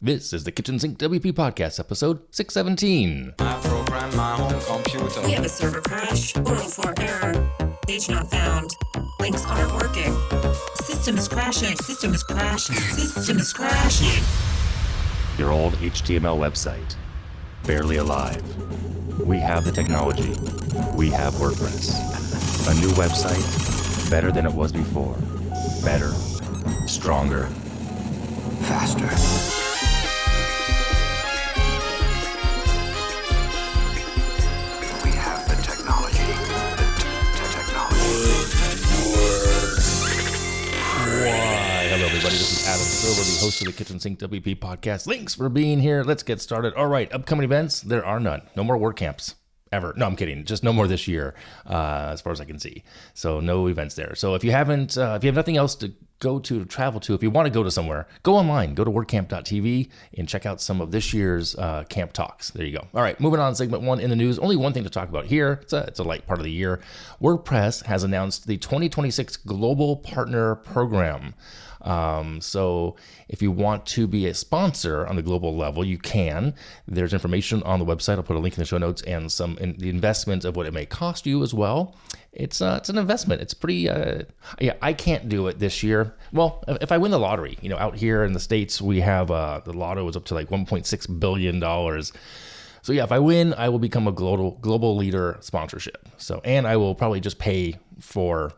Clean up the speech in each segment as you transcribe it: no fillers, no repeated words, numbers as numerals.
This is the Kitchen Sink WP Podcast, episode 617. I program my home computer. We have a server crash, 404 error, page not found, links aren't working, system is crashing, system is crashing, system is crashing. Your old HTML website, barely alive. We have the technology. We have WordPress. A new website, better than it was before. Better, stronger, faster. Hello, everybody. This is Adam Silver, the host of the Kitchen Sink WP podcast. Thanks for being here. Let's get started. All right, upcoming events. There are none. No more WordCamps ever. No, I'm kidding. Just no more this year, as far as I can see. So no events there. So if you haven't, if you have nothing else to go to, travel to, if you want to go to somewhere, go online. Go to wordcamp.tv and check out some of this year's camp talks. There you go. All right, moving on. Segment one in the news. Only one thing to talk about here. It's a light part of the year. WordPress has announced the 2026 Global Partner Program. So if you want to be a sponsor on the global level, you can. There's information on the website. I'll put a link in the show notes and the investment of what it may cost you as well. It's an investment. It's pretty, I can't do it this year. Well, if I win the lottery, out here in the States, we have, the lotto is up to like $1.6 billion. So yeah, if I win, I will become a global leader sponsorship. So, and I will probably just pay for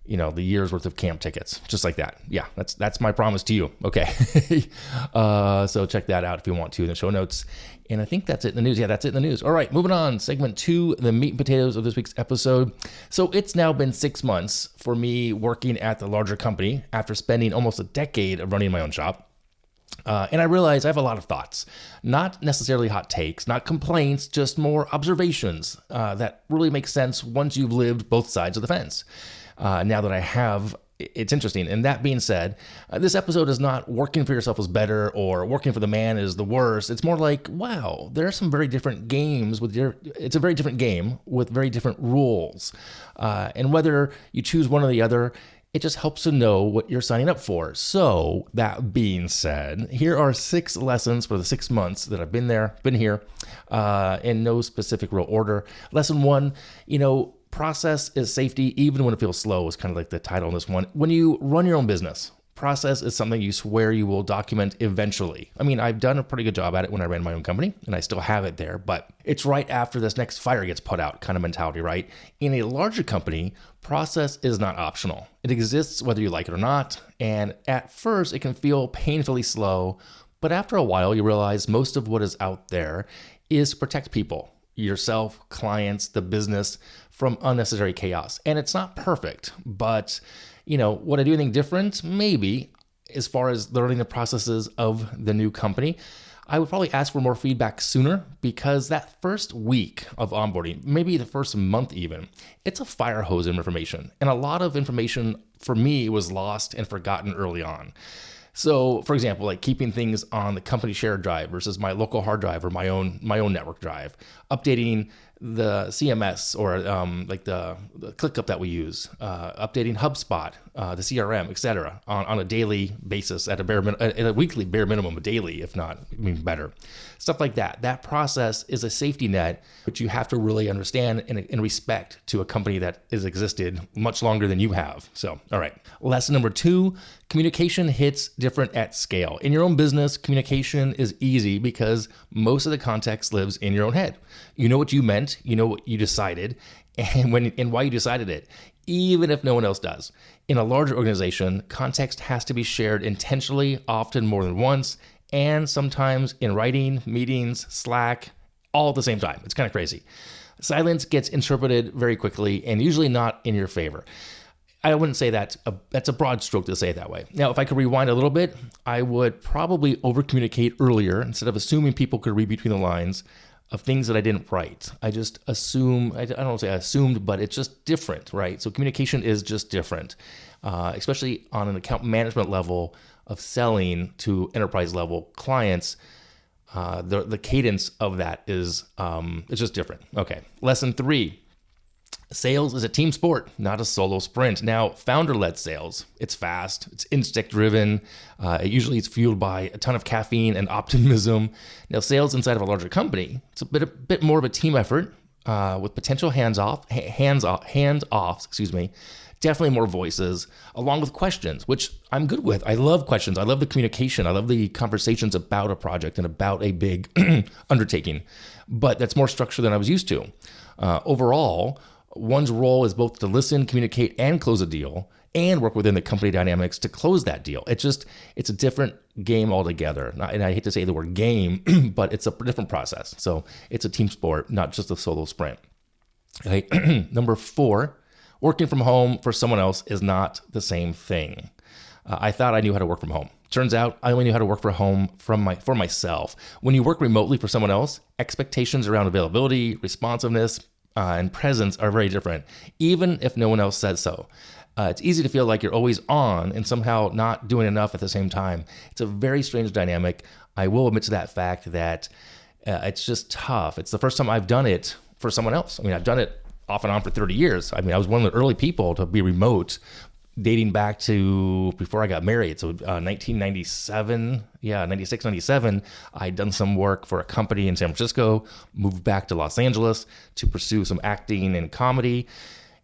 the year's worth of camp tickets, just like that. Yeah, that's my promise to you. Okay. So check that out if you want to in the show notes. And I think that's it in the news. Yeah, that's it in the news. All right, moving on. Segment two, the meat and potatoes of this week's episode. So it's now been 6 months for me working at the larger company after spending almost a decade of running my own shop. And I realize I have a lot of thoughts, not necessarily hot takes, not complaints, just more observations that really make sense once you've lived both sides of the fence. Now that I have, it's interesting. And that being said, this episode is not working for yourself is better or working for the man is the worst. It's more like, wow, there are some very different games it's a very different game with very different rules. And whether you choose one or the other, it just helps to know what you're signing up for. So that being said, here are 6 lessons for the 6 months that I've been here, in no specific real order. Lesson 1, process is safety, even when it feels slow, is kind of like the title on this one. When you run your own business, process is something you swear you will document eventually. I mean, I've done a pretty good job at it when I ran my own company, and I still have it there, but it's right after this next fire gets put out kind of mentality, right? In a larger company, process is not optional. It exists whether you like it or not, and at first it can feel painfully slow, but after a while you realize most of what is out there is to protect people, yourself, clients, the business, from unnecessary chaos. And it's not perfect, but would I do anything different? Maybe. As far as learning the processes of the new company, I would probably ask for more feedback sooner, because that first week of onboarding, maybe the first month even, it's a fire hose of information. And a lot of information for me was lost and forgotten early on. So, for example, like keeping things on the company shared drive versus my local hard drive or my own network drive, updating the CMS or like the ClickUp that we use, updating HubSpot, the CRM, etc., on a daily basis at a weekly bare minimum, a daily, if not better. Stuff like that. That process is a safety net, which you have to really understand and respect to a company that has existed much longer than you have. So, all right. Lesson number 2, communication hits different at scale. In your own business, communication is easy because most of the context lives in your own head. You know what you meant, you know what you decided, and why you decided it, even if no one else does. In a larger organization, context has to be shared intentionally, often more than once, and sometimes in writing, meetings, Slack, all at the same time. It's kind of crazy. Silence gets interpreted very quickly and usually not in your favor. I wouldn't say that's a broad stroke to say it that way. Now, if I could rewind a little bit, I would probably over-communicate earlier instead of assuming people could read between the lines of things that I didn't write. I just assume, I don't want to say I assumed, but it's just different, right? So communication is just different, especially on an account management level of selling to enterprise level clients. The cadence of that is it's just different. Okay, lesson 3. Sales is a team sport, not a solo sprint. Now, founder-led sales, it's fast, it's instinct-driven. Usually it's fueled by a ton of caffeine and optimism. Now, sales inside of a larger company, it's a bit more of a team effort with potential hands-off, definitely more voices, along with questions, which I'm good with. I love questions. I love the communication. I love the conversations about a project and about a big undertaking, but that's more structured than I was used to. Overall, one's role is both to listen, communicate, and close a deal, and work within the company dynamics to close that deal. It's a different game altogether. And I hate to say the word game, but it's a different process. So it's a team sport, not just a solo sprint. Okay. Number 4, working from home for someone else is not the same thing. I thought I knew how to work from home. Turns out I only knew how to work from home for myself. When you work remotely for someone else, expectations around availability, responsiveness, and presence are very different, even if no one else says so. It's easy to feel like you're always on and somehow not doing enough at the same time. It's a very strange dynamic. I will admit to that fact that it's just tough. It's the first time I've done it for someone else. I mean, I've done it off and on for 30 years. I mean, I was one of the early people to be remote, dating back to before I got married. So 1997, 96, 97, I'd done some work for a company in San Francisco, moved back to Los Angeles to pursue some acting and comedy.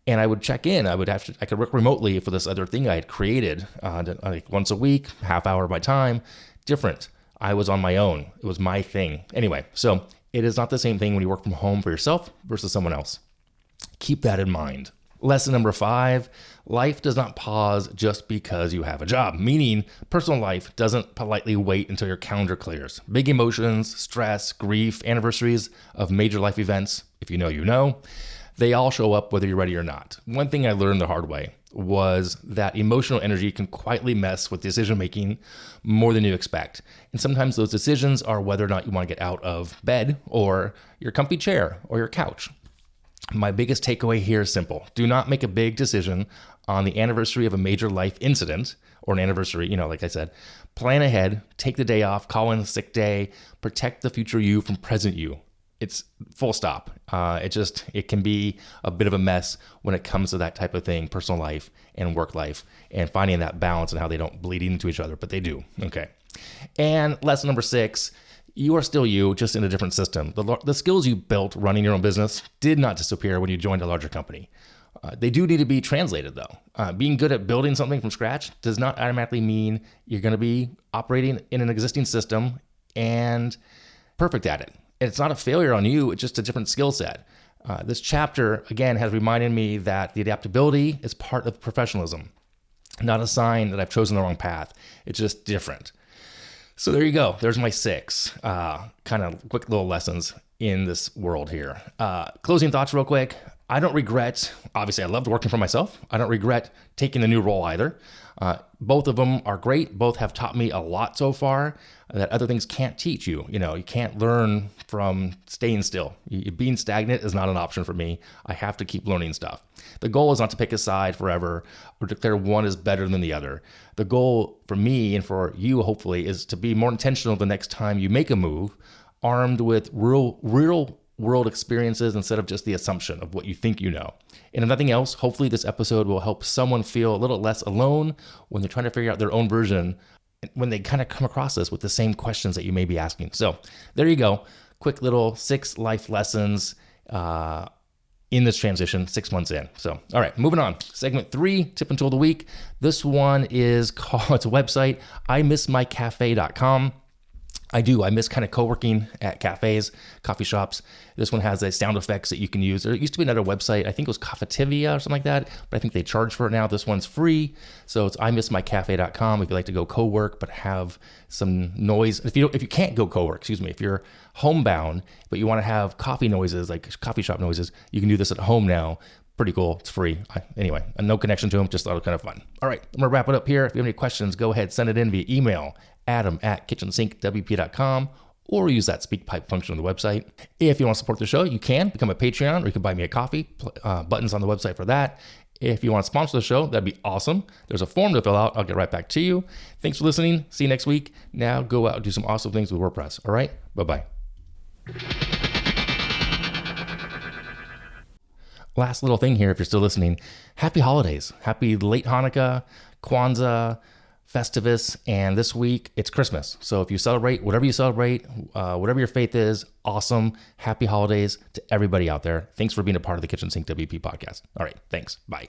And I would check in. I could work remotely for this other thing I had created like once a week, half hour of my time, different. I was on my own. It was my thing. Anyway, so it is not the same thing when you work from home for yourself versus someone else. Keep that in mind. Lesson number 5, life does not pause just because you have a job, meaning personal life doesn't politely wait until your calendar clears. Big emotions, stress, grief, anniversaries of major life events, if you know, they all show up whether you're ready or not. One thing I learned the hard way was that emotional energy can quietly mess with decision-making more than you expect. And sometimes those decisions are whether or not you want to get out of bed or your comfy chair or your couch. My biggest takeaway here is simple. Do not make a big decision on the anniversary of a major life incident or an anniversary, like I said. Plan ahead, take the day off, call in a sick day, protect the future you from present you. It's full stop. It can be a bit of a mess when it comes to that type of thing, personal life and work life, and finding that balance and how they don't bleed into each other, but they do. Okay. And lesson number 6, you are still you, just in a different system. The skills you built running your own business did not disappear when you joined a larger company. They do need to be translated, though. Being good at building something from scratch does not automatically mean you're going to be operating in an existing system and perfect at it. It's not a failure on you. It's just a different skill set. This chapter, again, has reminded me that the adaptability is part of professionalism, not a sign that I've chosen the wrong path. It's just different. So there you go. There's my 6 kind of quick little lessons in this world here. Closing thoughts real quick. I don't regret, obviously I loved working for myself. I don't regret taking the new role either. Both of them are great. Both have taught me a lot so far that other things can't teach you. You can't learn from staying still. Being stagnant is not an option for me. I have to keep learning stuff. The goal is not to pick a side forever or declare one is better than the other. The goal for me and for you, hopefully, is to be more intentional the next time you make a move, armed with real world experiences instead of just the assumption of what you think you know. And if nothing else, hopefully this episode will help someone feel a little less alone when they're trying to figure out their own version, when they kind of come across this with the same questions that you may be asking. So there you go. Quick little 6 life lessons in this transition 6 months in. So, all right, moving on. Segment 3, tip and tool of the week. This one is called, it's a website, imissmycafe.com. I do. I miss kind of co-working at cafes, coffee shops. This one has sound effects that you can use. There used to be another website. I think it was Cafetivia or something like that, but I think they charge for it now. This one's free. So it's imissmycafe.com if you like to go co-work but have some noise. If you can't go co-work, if you're homebound but you want to have coffee noises, like coffee shop noises, you can do this at home now. Pretty cool. It's free. Anyway, no connection to them. Just thought it was kind of fun. All right, I'm going to wrap it up here. If you have any questions, go ahead, send it in via email, adam@KitchensinkWP.com, or use that speak pipe function on the website. If you want to support the show, you can become a Patreon, or you can buy me a coffee. Buttons on the website for that. If you want to sponsor the show, that'd be awesome. There's a form to fill out. I'll get right back to you. Thanks for listening. See you next week. Now go out and do some awesome things with WordPress. All right? Bye-bye. last little thing here, if you're still listening, happy holidays. Happy late Hanukkah, Kwanzaa, Festivus, and this week it's Christmas. So if you celebrate, whatever you celebrate, whatever your faith is, awesome. Happy holidays to everybody out there. Thanks for being a part of the Kitchen Sink WP podcast. All right, thanks. Bye.